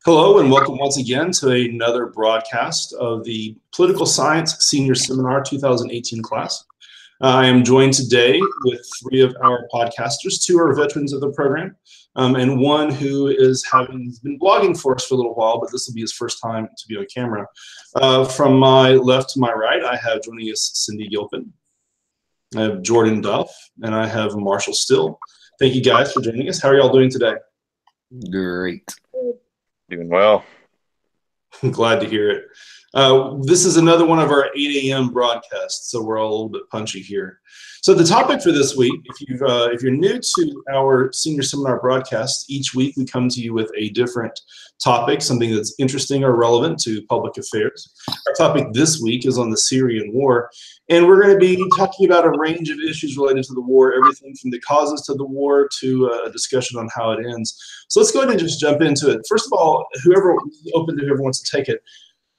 Hello and welcome once again to another broadcast of the Political Science Senior Seminar 2018 class. I am joined today with three of our podcasters. Two are veterans of the program, and one who has been blogging for us for a little while, but this will be his first time to be on camera. From my left to my right, I have joining us Cindy Gilpin, I have Jordan Duff, and I have Marshall Still. Thank you guys for joining us. How are y'all doing today? Great. Doing well. I'm glad to hear it. This is another one of our 8 a.m. broadcasts, so we're all a little bit punchy here. So the topic for this week, if you're new to our senior seminar broadcast, each week we come to you with a different topic, something that's interesting or relevant to public affairs. Our topic this week is on the Syrian War, and we're going to be talking about a range of issues related to the war, everything from the causes to the war to a discussion on how it ends. So let's go ahead and just jump into it. First of all, whoever wants to take it,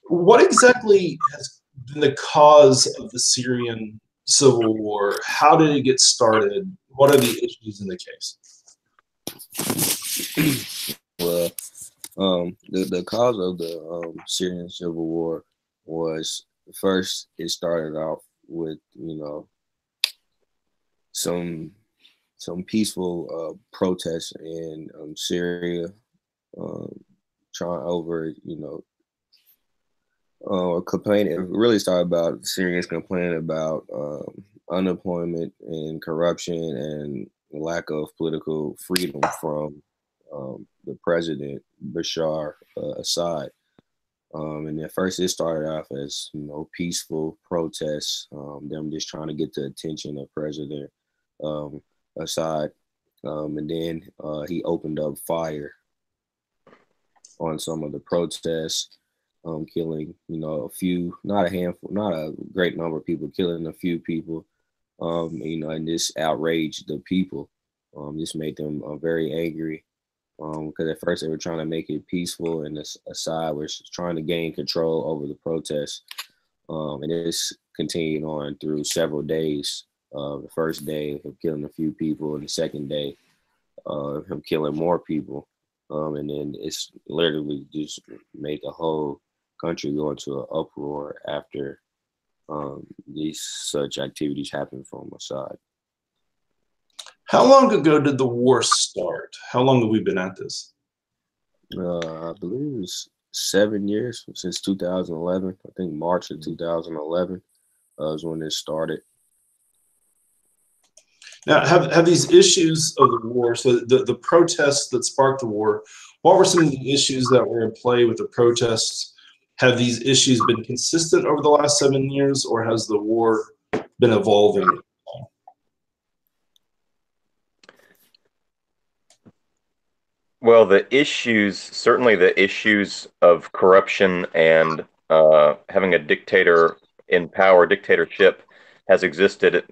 what exactly has been the cause of the Syrian Civil War? How did it get started? What are the issues in the case? Well, the cause of the Syrian Civil War was, first, it started off with, some peaceful protests in Syria, trying over, complaining. It really started about Syrians complaining about unemployment and corruption and lack of political freedom from the president Bashar Assad. And at first, it started off as peaceful protests, them just trying to get the attention of President Assad, and then he opened up fire on some of the protests. Killing, a few, not a handful, not a great number of people, killing a few people, and this outraged the people. This made them very angry, because at first they were trying to make it peaceful, and Assad was trying to gain control over the protests. And this continued on through several days. The first day, him killing a few people, and the second day, him killing more people. And then it's literally just made the whole country go into an uproar after these such activities happen from Assad. How long ago did the war start? How long have we been at this? I believe it's 7 years, since 2011. I think March of 2011 is when it started. Now, have these issues of the war, so the protests that sparked the war, what were some of the issues that were in play with the protests? Have these issues been consistent over the last 7 years, or has the war been evolving? Well, certainly the issues of corruption and having a dictator in power, dictatorship, has existed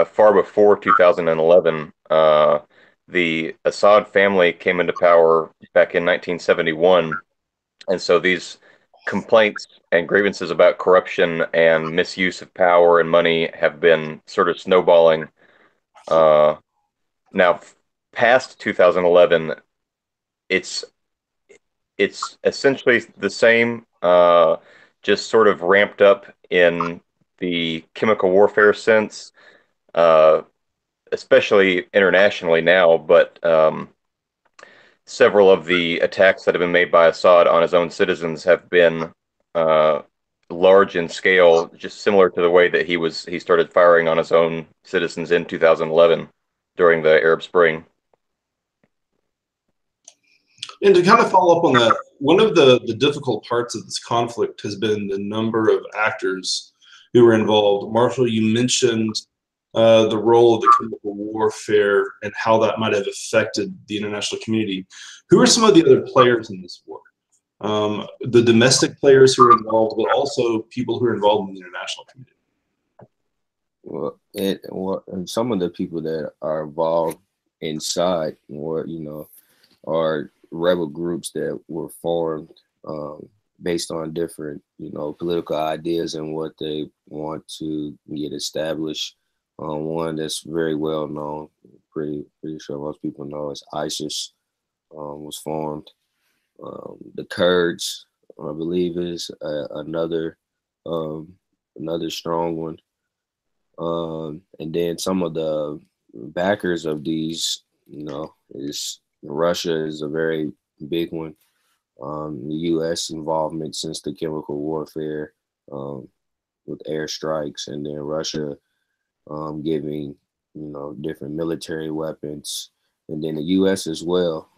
far before 2011. The Assad family came into power back in 1971, and so these complaints and grievances about corruption and misuse of power and money have been sort of snowballing. Now, past 2011, it's essentially the same, just sort of ramped up in the chemical warfare sense, especially internationally now. But several of the attacks that have been made by Assad on his own citizens have been large in scale, just similar to the way that he started firing on his own citizens in 2011 during the Arab Spring. And to kind of follow up on that, one of the difficult parts of this conflict has been the number of actors who were involved. Marshall, you mentioned the role of the chemical warfare and how that might have affected the international community. Who are some of the other players in this war? The domestic players who are involved, but also people who are involved in the international community. And some of the people that are involved inside, or are rebel groups that were formed based on different, political ideas and what they want to get established. One that's very well known, pretty sure most people know, is ISIS. Was formed The Kurds, I believe, is another strong one. And then some of the backers of these, is Russia is a very big one. The U.S. involvement since the chemical warfare with airstrikes, and then Russia giving, different military weapons, and then the U.S. as well.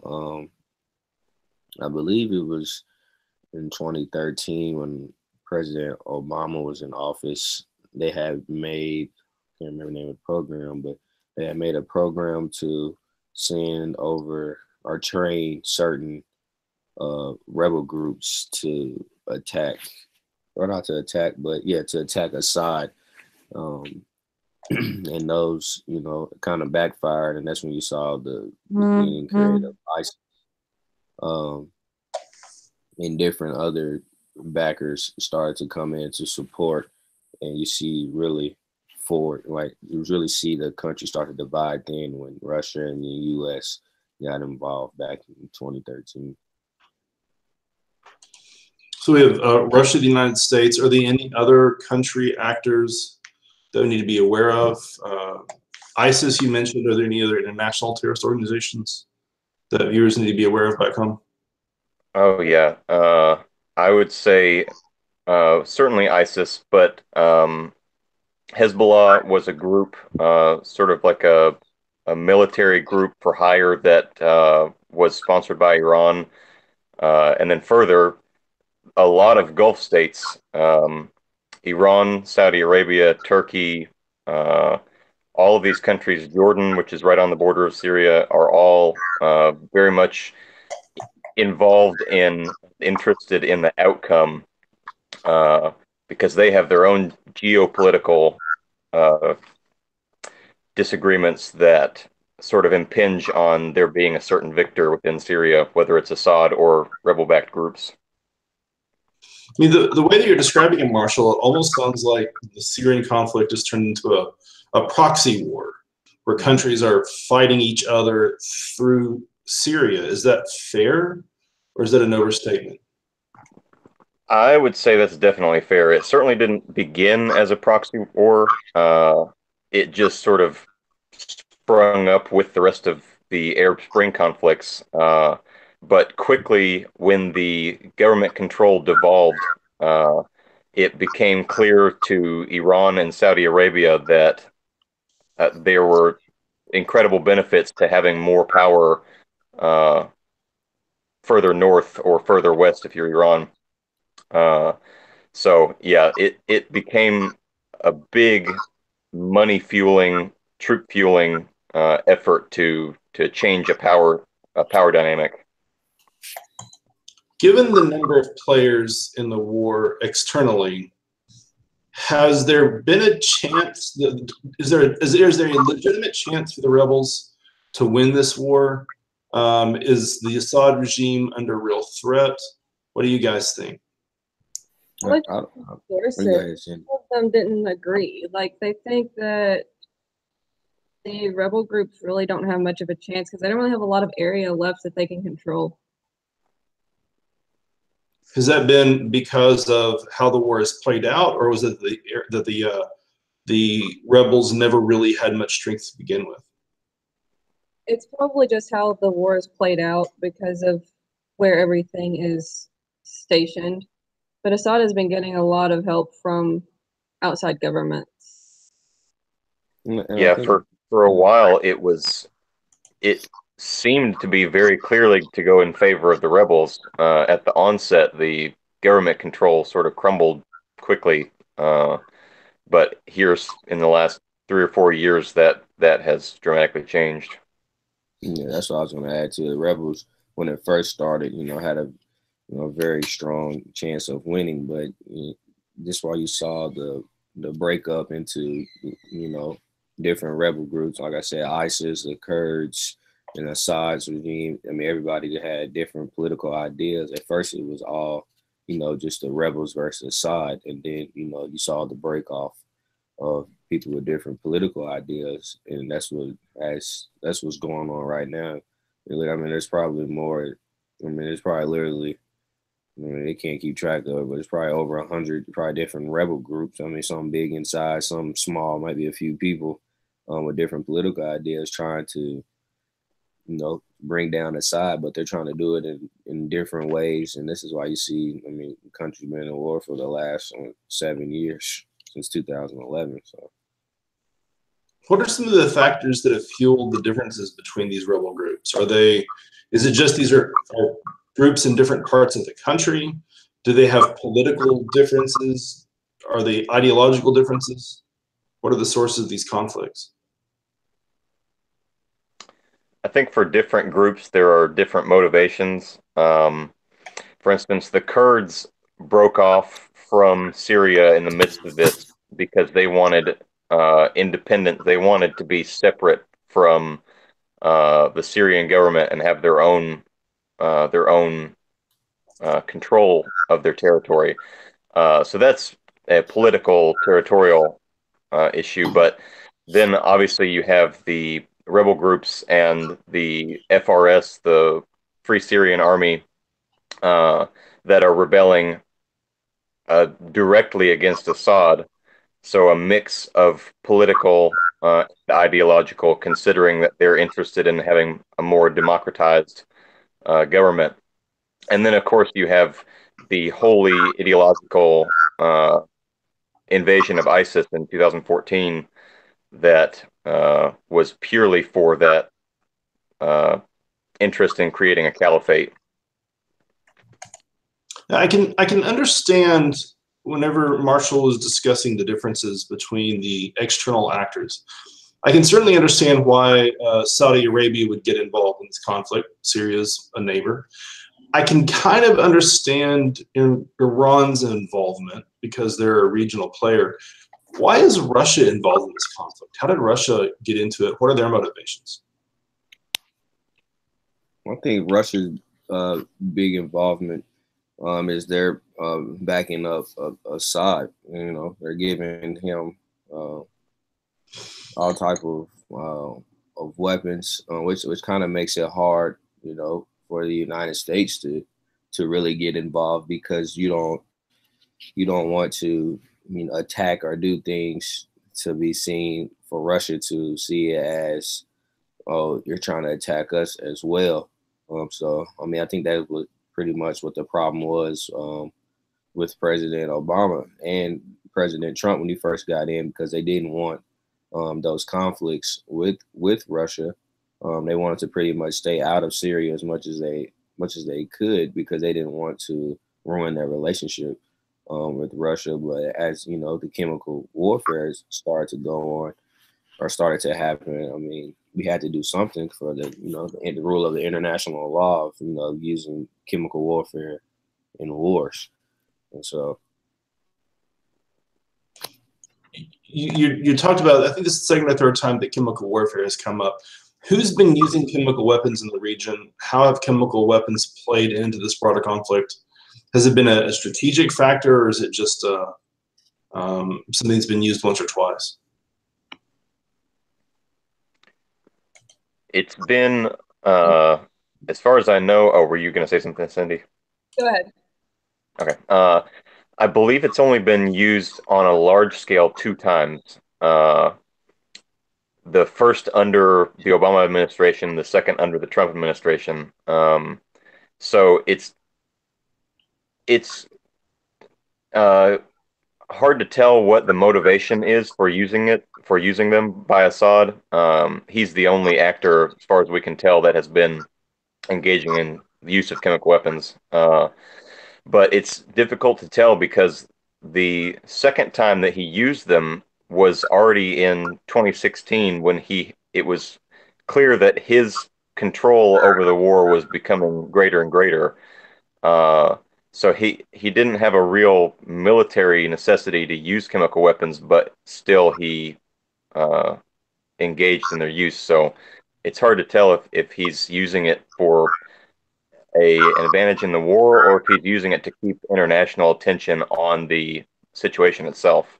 I believe it was in 2013 when President Obama was in office. They had made, I can't remember the name of the program, but they had made a program to send over or train certain rebel groups to attack, or not to attack, but yeah, to attack Assad. Um, and those, kind of backfired, and that's when you saw the beginning period of ISIS. And different other backers started to come in to support, and you see really you really see the country start to divide then when Russia and the U.S. got involved back in 2013. So we have Russia, the United States. Are there any other country actors that we need to be aware of? ISIS, you mentioned. Are there any other international terrorist organizations that viewers need to be aware of back home? Oh yeah, I would say certainly ISIS, but Hezbollah was a group, sort of like a military group for hire that was sponsored by Iran, and then further, a lot of Gulf states, Iran, Saudi Arabia, Turkey, all of these countries, Jordan, which is right on the border of Syria, are all very much interested in the outcome, because they have their own geopolitical uh, disagreements that sort of impinge on there being a certain victor within Syria, whether it's Assad or rebel-backed groups. I mean, the way that you're describing it, Marshall, it almost sounds like the Syrian conflict has turned into a proxy war where countries are fighting each other through Syria. Is that fair, or is that an overstatement? I would say that's definitely fair. It certainly didn't begin as a proxy war. It just sort of sprung up with the rest of the Arab Spring conflicts. But quickly, when the government control devolved, it became clear to Iran and Saudi Arabia that there were incredible benefits to having more power uh, further north or further west if you're Iran. So yeah, it became a big money fueling, troop fueling effort to change a power dynamic. Given the number of players in the war externally, has there been a chance? Is there a legitimate chance for the rebels to win this war? Is the Assad regime under real threat? What do you guys think? Some of them didn't agree. Like, they think that the rebel groups really don't have much of a chance because they don't really have a lot of area left that they can control. Has that been because of how the war has played out, or was it that the rebels never really had much strength to begin with? It's probably just how the war has played out because of where everything is stationed. But Assad has been getting a lot of help from outside governments. Yeah, for a while it seemed to be very clearly to go in favor of the rebels. At the onset, the government control sort of crumbled quickly, but here's in the last 3 or 4 years that has dramatically changed. Yeah, that's what I was going to add to the rebels when it first started. Had a very strong chance of winning, but just while you saw the breakup into different rebel groups, like I said, ISIS, the Kurds, and Assad's regime. I mean, everybody had different political ideas. At first, it was all just the rebels versus Assad, and then you saw the break off of people with different political ideas, and that's what's going on right now. Really, I mean, there's probably more I mean, it's probably literally, I mean, they can't keep track of it, but it's probably over 100, probably different rebel groups. I mean, some big in size, some small, might be a few people with different political ideas trying to, bring down the side, but they're trying to do it in different ways. And this is why you see, I mean, the country's been in war for the last 7 years, since 2011. So, what are some of the factors that have fueled the differences between these rebel groups? Is it just these are groups in different parts of the country? Do they have political differences? Are they ideological differences? What are the sources of these conflicts? I think for different groups, there are different motivations. For instance, the Kurds broke off from Syria in the midst of this because they wanted independence. They wanted to be separate from the Syrian government and have their own control of their territory. So that's a political, territorial issue. But then obviously you have the rebel groups and the FRS, the Free Syrian Army, that are rebelling directly against Assad. So a mix of political, ideological, considering that they're interested in having a more democratized government. And then, of course, you have the wholly ideological invasion of ISIS in 2014 that was purely for that interest in creating a caliphate. I can understand whenever Marshall is discussing the differences between the external actors. I can certainly understand why Saudi Arabia would get involved in this conflict. Syria's a neighbor. I can kind of understand Iran's involvement because they're a regional player. Why is Russia involved in this conflict? How did Russia get into it? What are their motivations? I think Russia's big involvement is they're backing up Assad. They're giving him all type of weapons, which kind of makes it hard, for the United States to really get involved, because you don't want to attack or do things to be seen for Russia to see it as, oh, you're trying to attack us as well. So I mean, I think that was pretty much what the problem was with President Obama and President Trump when he first got in, because they didn't want those conflicts with Russia. They wanted to pretty much stay out of Syria as much as they could, because they didn't want to ruin their relationship with Russia. But as the chemical warfare started to go on, or started to happen, I mean, we had to do something for the rule of the international law of using chemical warfare in wars. And so you talked about, I think this is the second or third time that chemical warfare has come up. Who's been using chemical weapons in the region? How have chemical weapons played into this broader conflict? Has it been a strategic factor, or is it just something that's been used once or twice? It's been, as far as I know, oh, were you going to say something, Cindy? Go ahead. Okay. I believe it's only been used on a large scale 2 times. The first under the Obama administration, the second under the Trump administration. So it's hard to tell what the motivation is for using them by Assad. He's the only actor, as far as we can tell, that has been engaging in the use of chemical weapons. But it's difficult to tell, because the second time that he used them was already in 2016, when it was clear that his control over the war was becoming greater and greater. So he didn't have a real military necessity to use chemical weapons, but still he engaged in their use. So it's hard to tell if he's using it for an advantage in the war, or if he's using it to keep international attention on the situation itself.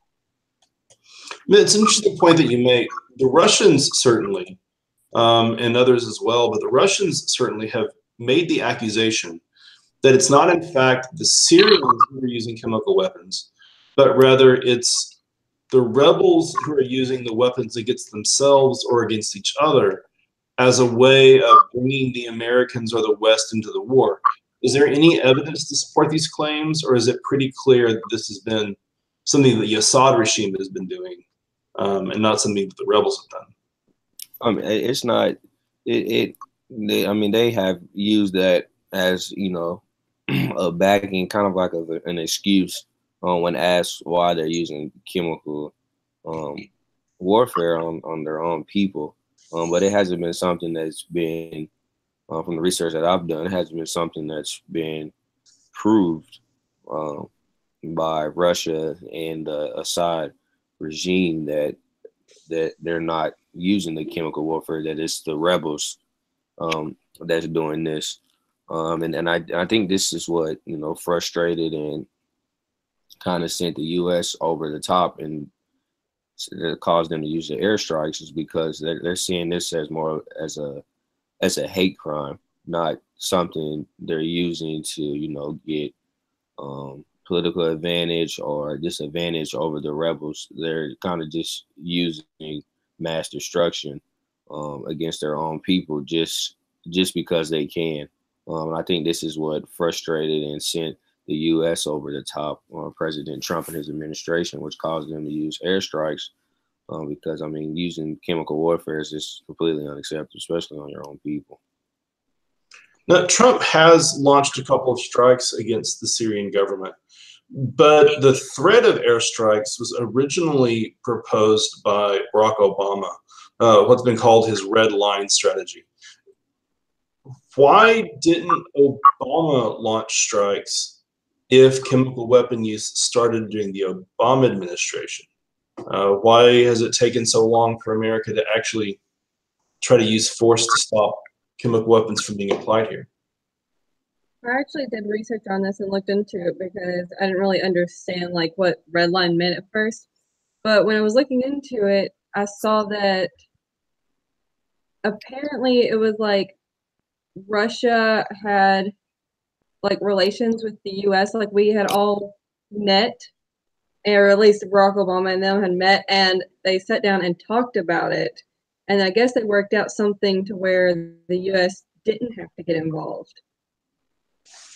It's an interesting point that you make. The Russians certainly, and others as well, but the Russians certainly have made the accusation that it's not in fact the Syrians who are using chemical weapons, but rather it's the rebels who are using the weapons against themselves or against each other as a way of bringing the Americans or the West into the war. Is there any evidence to support these claims, or is it pretty clear that this has been something that the Assad regime has been doing, and not something that the rebels have done? I mean, it's not. I mean, they have used that as, you know, a backing, kind of like an excuse when asked why they're using chemical warfare on their own people. But it hasn't been something that's been, from the research that I've done, it hasn't been something that's been proved by Russia and the Assad regime that they're not using the chemical warfare, that it's the rebels that's doing this. And I think this is what, you know, frustrated and kind of sent the U.S. over the top and caused them to use the airstrikes, is because they're seeing this as more as a hate crime, not something they're using to, you know, get political advantage or disadvantage over the rebels. They're kind of just using mass destruction against their own people just because they can. I think this is what frustrated and sent the U.S. over the top on President Trump and his administration, which caused them to use airstrikes. Because, I mean, using chemical warfare is just completely unacceptable, especially on your own people. Now, Trump has launched a couple of strikes against the Syrian government, but the threat of airstrikes was originally proposed by Barack Obama, what's been called his red line strategy. Why didn't Obama launch strikes if chemical weapon use started during the Obama administration? Why has it taken so long for America to actually try to use force to stop chemical weapons from being applied here? I actually did research on this and looked into it because I didn't really understand like what red line meant at first. But when I was looking into it, I saw that apparently it was like Russia had like relations with the US, like we had all met, or at least Barack Obama and them had met, and they sat down and talked about it. And I guess they worked out something to where the US didn't have to get involved,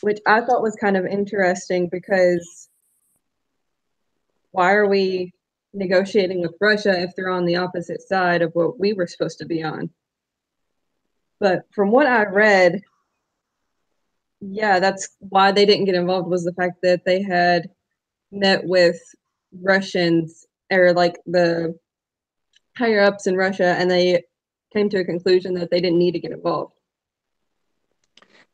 which I thought was kind of interesting because why are we negotiating with Russia if they're on the opposite side of what we were supposed to be on? But from what I read, yeah, that's why they didn't get involved, was the fact that they had met with Russians or like the higher ups in Russia, and they came to a conclusion that they didn't need to get involved.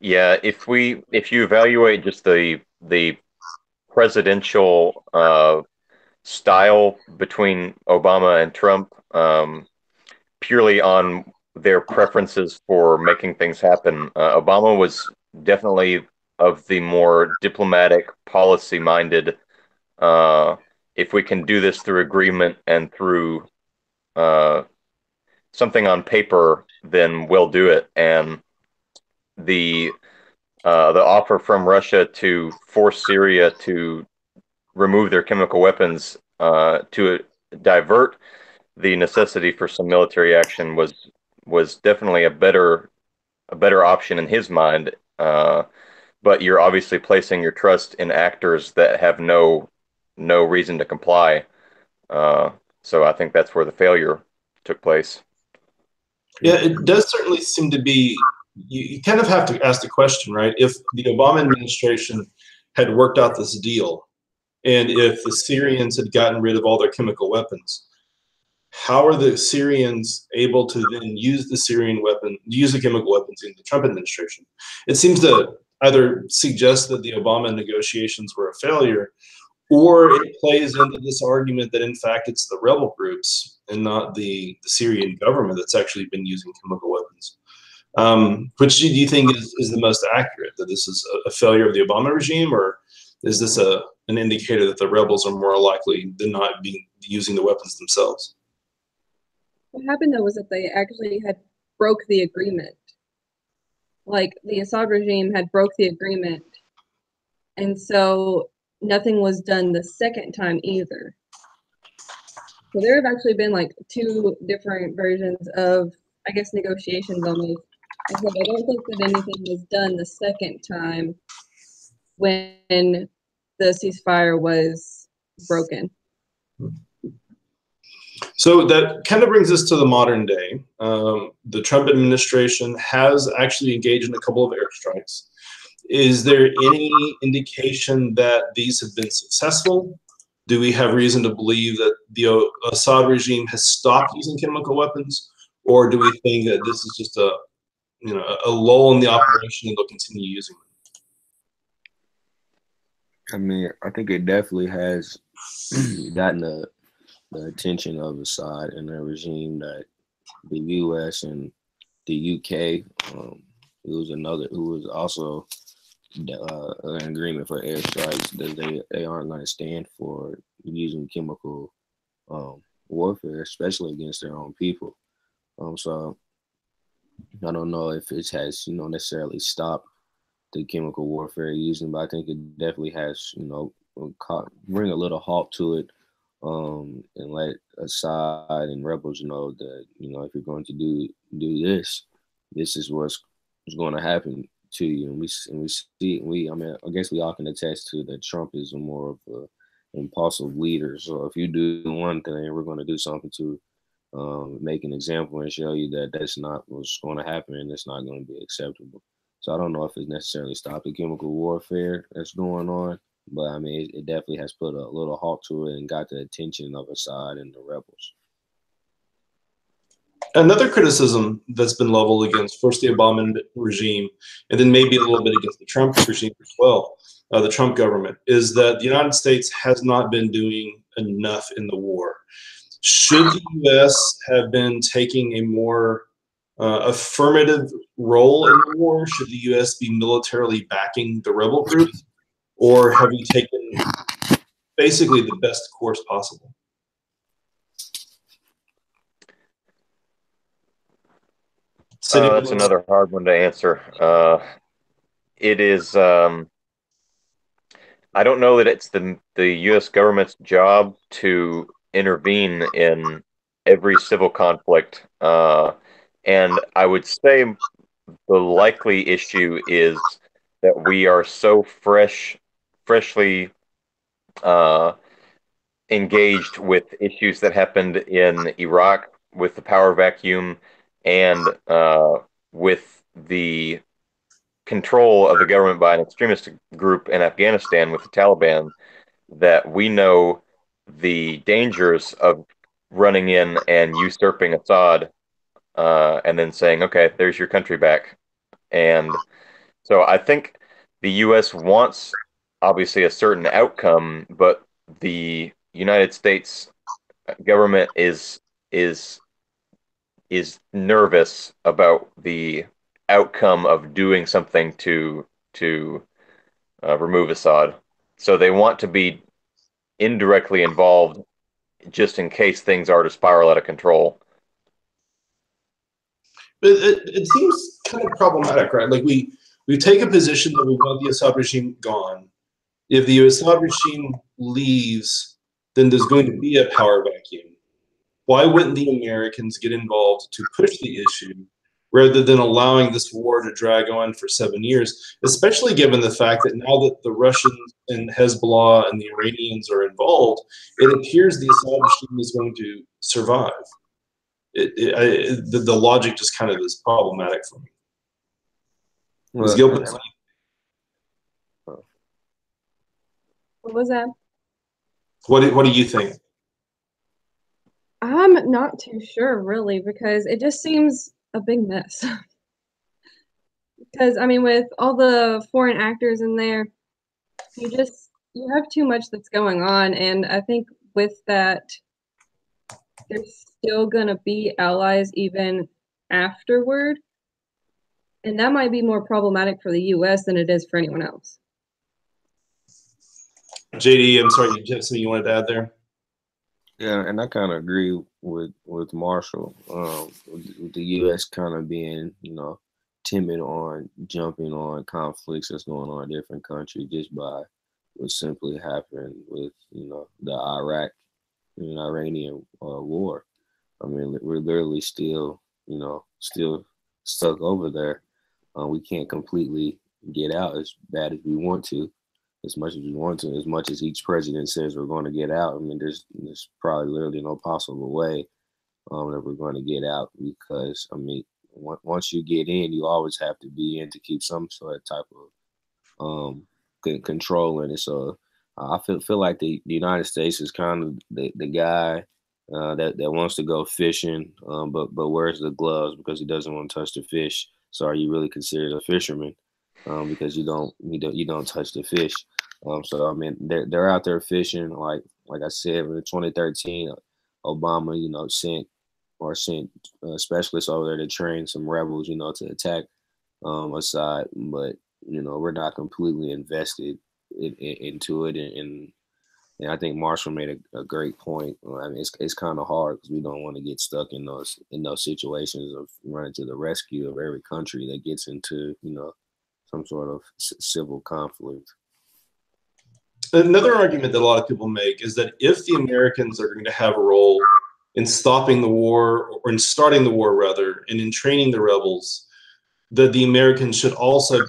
Yeah, if you evaluate just the presidential style between Obama and Trump, purely on their preferences for making things happen, Obama was definitely of the more diplomatic, policy-minded. If we can do this through agreement and through something on paper, then we'll do it. And the offer from Russia to force Syria to remove their chemical weapons to divert the necessity for some military action was definitely a better option in his mind. But you're obviously placing your trust in actors that have no reason to comply. So I think that's where the failure took place. Yeah, it does certainly seem to be, you kind of have to ask the question, right? If the Obama administration had worked out this deal, and if the Syrians had gotten rid of all their chemical weapons, how are the Syrians able to then use the chemical weapons in the Trump administration? It seems to either suggest that the Obama negotiations were a failure, or it plays into this argument that in fact it's the rebel groups and not the Syrian government that's actually been using chemical weapons. Which do you think is the most accurate, that this is a failure of the Obama regime, or is this an indicator that the rebels are more likely than not using the weapons themselves? What happened though was that they actually had broke the agreement. like the Assad regime had broke the agreement, and so nothing was done the second time either. So there have actually been like two different versions of, I guess, negotiations almost. I said I don't think that anything was done the second time when the ceasefire was broken. So that kind of brings us to the modern day. The Trump administration has actually engaged in a couple of airstrikes. Is there any indication that these have been successful? Do we have reason to believe that the Assad regime has stopped using chemical weapons, or do we think that this is just a lull in the operation and they'll continue using them? I mean, I think it definitely has gotten the attention of Assad and the regime that the U.S. and the U.K. Who was also an agreement for airstrikes that they aren't going to stand for using chemical warfare, especially against their own people. So I don't know if it has necessarily stopped the chemical warfare using, but I think it definitely has bring a little halt to it. And let Assad and rebels know that if you're going to do this, this is what's going to happen to you. And I guess we all can attest to that Trump is more of a impulsive leader. So if you do one thing, we're going to do something to make an example and show you that that's not what's going to happen and it's not going to be acceptable. So I don't know if it's necessarily stopped the chemical warfare that's going on, but I mean, it definitely has put a little halt to it and got the attention of Assad and the rebels. Another criticism that's been leveled against first the Obama regime and then maybe a little bit against the Trump regime as well, the Trump government, is that the United States has not been doing enough in the war. Should the U.S. have been taking a more affirmative role in the war? Should the U.S. be militarily backing the rebel groups? Or have we taken basically the best course possible? That's another hard one to answer. It is. I don't know that it's the U.S. government's job to intervene in every civil conflict, and I would say the likely issue is that we are so freshly engaged with issues that happened in Iraq with the power vacuum and with the control of the government by an extremist group in Afghanistan with the Taliban, that we know the dangers of running in and usurping Assad and then saying, okay, there's your country back. And so I think the U.S. wants obviously a certain outcome, but the United States government is nervous about the outcome of doing something to remove Assad. So they want to be indirectly involved just in case things are to spiral out of control. But it seems kind of problematic, right? Like we take a position that we want the Assad regime gone. If the Assad regime leaves, then there's going to be a power vacuum. Why wouldn't the Americans get involved to push the issue rather than allowing this war to drag on for 7 years, especially given the fact that now that the Russians and Hezbollah and the Iranians are involved, it appears the Assad regime is going to survive. The logic just kind of is problematic for me. What was that? What do you think? I'm not too sure, really, because it just seems a big mess. Because, I mean, with all the foreign actors in there, you have too much that's going on. And I think with that, there's still going to be allies even afterward. And that might be more problematic for the U.S. than it is for anyone else. JD, I'm sorry, you have something you wanted to add there? Yeah, and I kind of agree with Marshall, with the U.S. kind of being, timid on jumping on conflicts that's going on in different countries just by what simply happened with the Iraq and Iranian war. I mean, we're literally still still stuck over there. We can't completely get out as bad as we want to, as much as we want to, as much as each president says we're going to get out. I mean, there's probably literally no possible way that we're going to get out, because I mean, once you get in, you always have to be in to keep some sort of type of control in it. So I feel like the United States is kind of the guy that wants to go fishing, but wears the gloves because he doesn't want to touch the fish. So are you really considered a fisherman? Because you don't touch the fish. So I mean, they're out there fishing. Like I said, in 2013, Obama, sent specialists over there to train some rebels, to attack Assad. But we're not completely invested into it, and I think Marshall made a great point. I mean, it's kind of hard because we don't want to get stuck in those situations of running to the rescue of every country that gets into some sort of civil conflict. Another argument that a lot of people make is that if the Americans are going to have a role in stopping the war, or in starting the war rather, and in training the rebels, that the Americans should also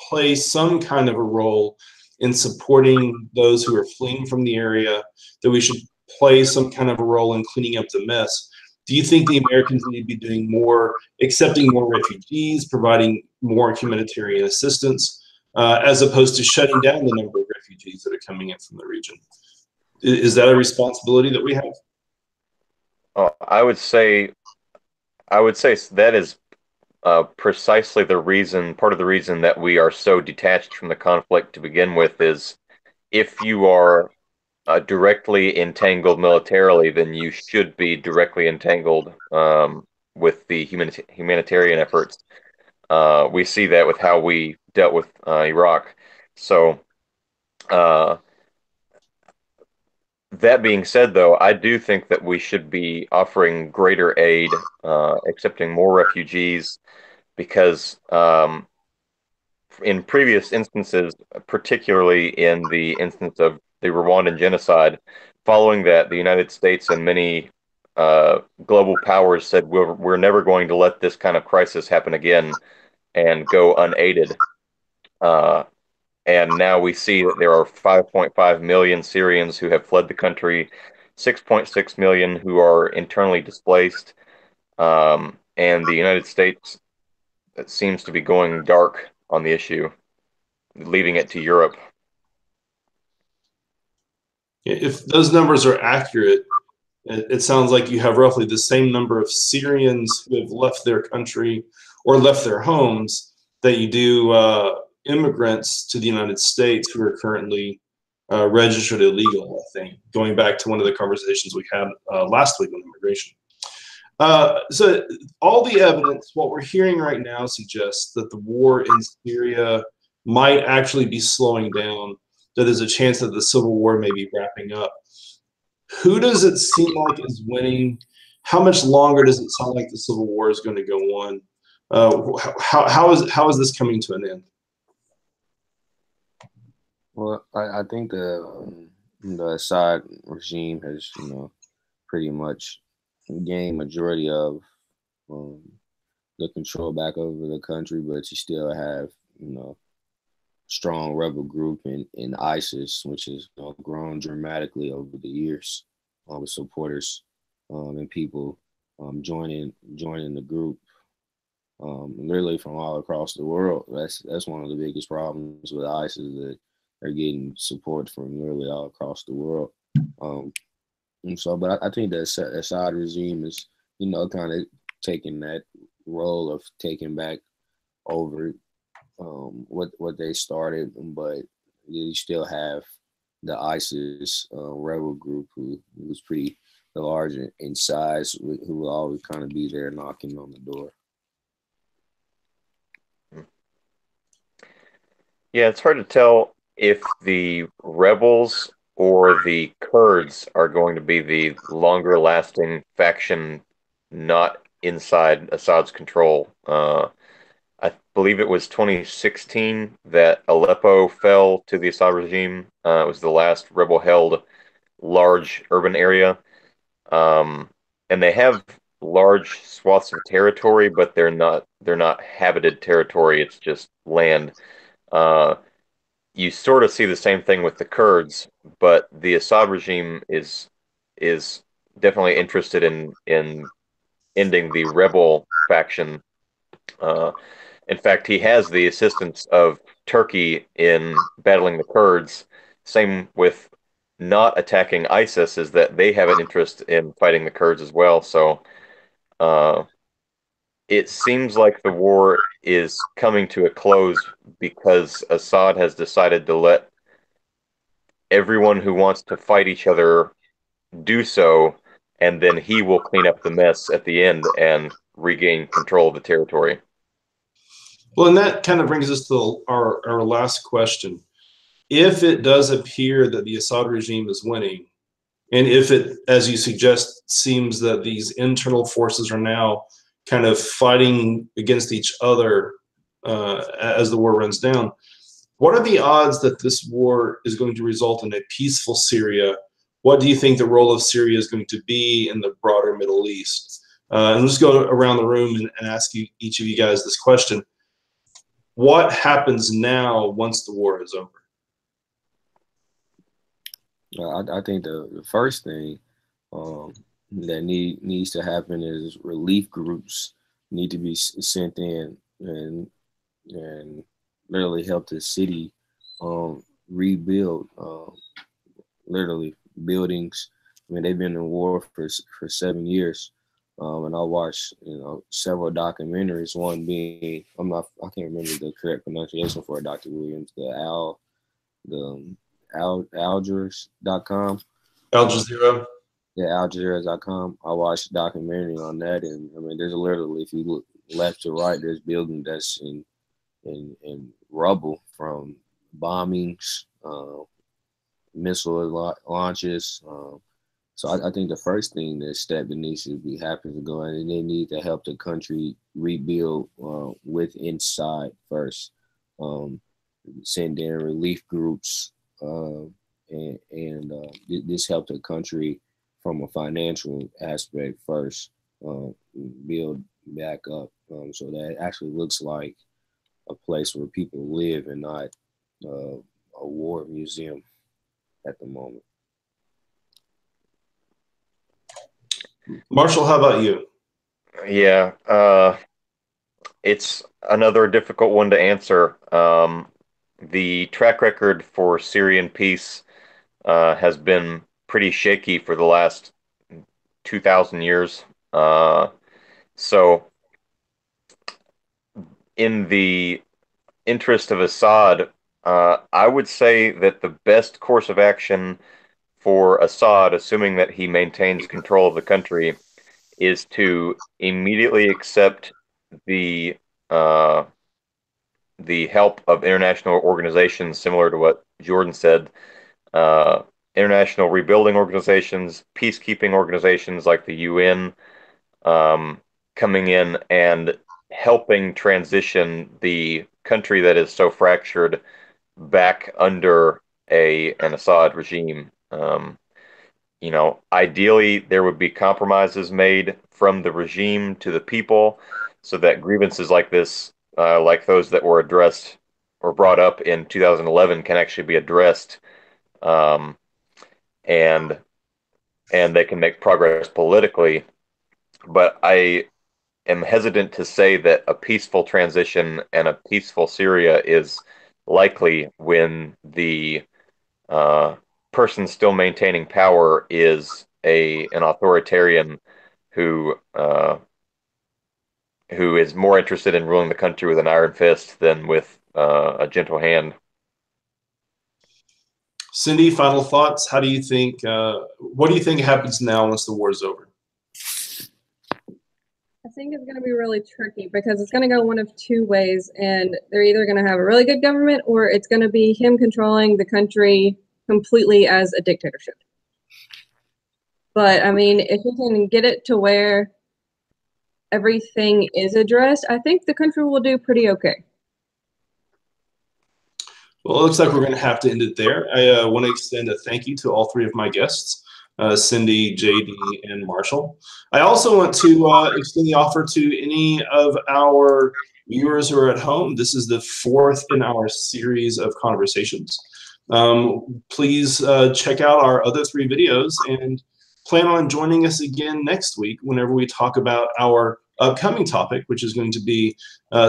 play some kind of a role in supporting those who are fleeing from the area, that we should play some kind of a role in cleaning up the mess. Do you think the Americans need to be doing more, accepting more refugees, providing more humanitarian assistance, as opposed to shutting down the number of refugees that are coming in from the region? Is that a responsibility that we have? I would say that is precisely part of the reason that we are so detached from the conflict to begin with. Is if you are directly entangled militarily, then you should be directly entangled with the humanitarian efforts. We see that with how we dealt with Iraq. So that being said, though, I do think that we should be offering greater aid, accepting more refugees, because in previous instances, particularly in the instance of the Rwandan genocide, following that, the United States and many global powers said we're never going to let this kind of crisis happen again and go unaided. And now we see that there are 5.5 million Syrians who have fled the country, 6.6 million who are internally displaced, and the United States seems to be going dark on the issue, leaving it to Europe. If those numbers are accurate, it sounds like you have roughly the same number of Syrians who have left their country or left their homes that you do immigrants to the United States who are currently registered illegal, I think, going back to one of the conversations we had last week on immigration. So all the evidence, what we're hearing right now, suggests that the war in Syria might actually be slowing down, that there's a chance that the civil war may be wrapping up. Who does it seem like is winning? How much longer does it sound like the civil war is going to go on? How is this coming to an end? Well, I think the Assad regime has, pretty much gained majority of the control back over the country, but you still have, strong rebel group in ISIS, which has grown dramatically over the years, with supporters and people joining the group, literally from all across the world. That's one of the biggest problems with ISIS, that they're getting support from literally all across the world. And so, but I think the Assad regime is, kind of taking that role of taking back over what they started, but you still have the ISIS rebel group who was pretty large in size, who will always kind of be there knocking on the door. Yeah, it's hard to tell if the rebels or the Kurds are going to be the longer lasting faction not inside Assad's control. believe it was 2016 that Aleppo fell to the Assad regime. It was the last rebel-held large urban area. And they have large swaths of territory, but they're not habited territory. It's just land. Uh, you sort of see the same thing with the Kurds, but the Assad regime is definitely interested in ending the rebel faction. Uh, in fact, he has the assistance of Turkey in battling the Kurds. Same with not attacking ISIS, is that they have an interest in fighting the Kurds as well. So uh, it seems like the war is coming to a close because Assad has decided to let everyone who wants to fight each other do so, and then he will clean up the mess at the end and regain control of the territory. Well, and that kind of brings us to our last question. If it does appear that the Assad regime is winning, and if it, as you suggest, seems that these internal forces are now kind of fighting against each other as the war runs down, what are the odds that this war is going to result in a peaceful Syria? What do you think the role of Syria is going to be in the broader Middle East? And we'll just go around the room and ask you, each of you guys, this question. What happens now once the war is over? I think the first thing that needs to happen is relief groups need to be sent in and literally help the city rebuild literally buildings. I mean, they've been in war for 7 years, and I watched several documentaries. One being I can't remember the correct pronunciation for Dr. Williams, Algiers.com. Al Jazeera. Yeah, Algiers.com. I watched a documentary on that, and I mean, there's literally, if you look left to right, there's building that's in rubble from bombings, missile launches. So I think the first thing that needs to be happening to go in, and they need to help the country rebuild with inside first. Send in relief groups, and this helped the country from a financial aspect first, build back up, so that it actually looks like a place where people live and not a war museum at the moment. Marshall, how about you? Yeah, it's another difficult one to answer. The track record for Syrian peace has been pretty shaky for the last 2,000 years. So, in the interest of Assad, I would say that the best course of action for Assad, assuming that he maintains control of the country, is to immediately accept the uh, the help of international organizations, similar to what Jordan said, uh, international rebuilding organizations, peacekeeping organizations like the UN, coming in and helping transition the country that is so fractured back under an Assad regime. Ideally, there would be compromises made from the regime to the people so that grievances like this, like those that were addressed or brought up in 2011, can actually be addressed, um, and they can make progress politically. But I am hesitant to say that a peaceful transition and a peaceful Syria is likely when the uh, person still maintaining power is an authoritarian who is more interested in ruling the country with an iron fist than with a gentle hand. Cindy, final thoughts. How do you think? What do you think happens now once the war is over? I think it's going to be really tricky because it's going to go one of two ways, and they're either going to have a really good government or it's going to be him controlling the country completely as a dictatorship. But I mean, if he can get it to where everything is addressed, I think the country will do pretty okay. Well, it looks like we're going to have to end it there. I want to extend a thank you to all three of my guests, Cindy, JD, and Marshall. I also want to extend the offer to any of our viewers who are at home. This is the fourth in our series of conversations. Please check out our other three videos and plan on joining us again next week whenever we talk about our upcoming topic, which is going to be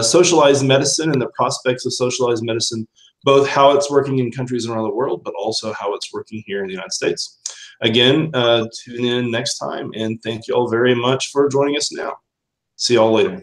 socialized medicine and the prospects of socialized medicine, both how it's working in countries around the world, but also how it's working here in the United States. Again, tune in next time, and thank you all very much for joining us now. See y'all later.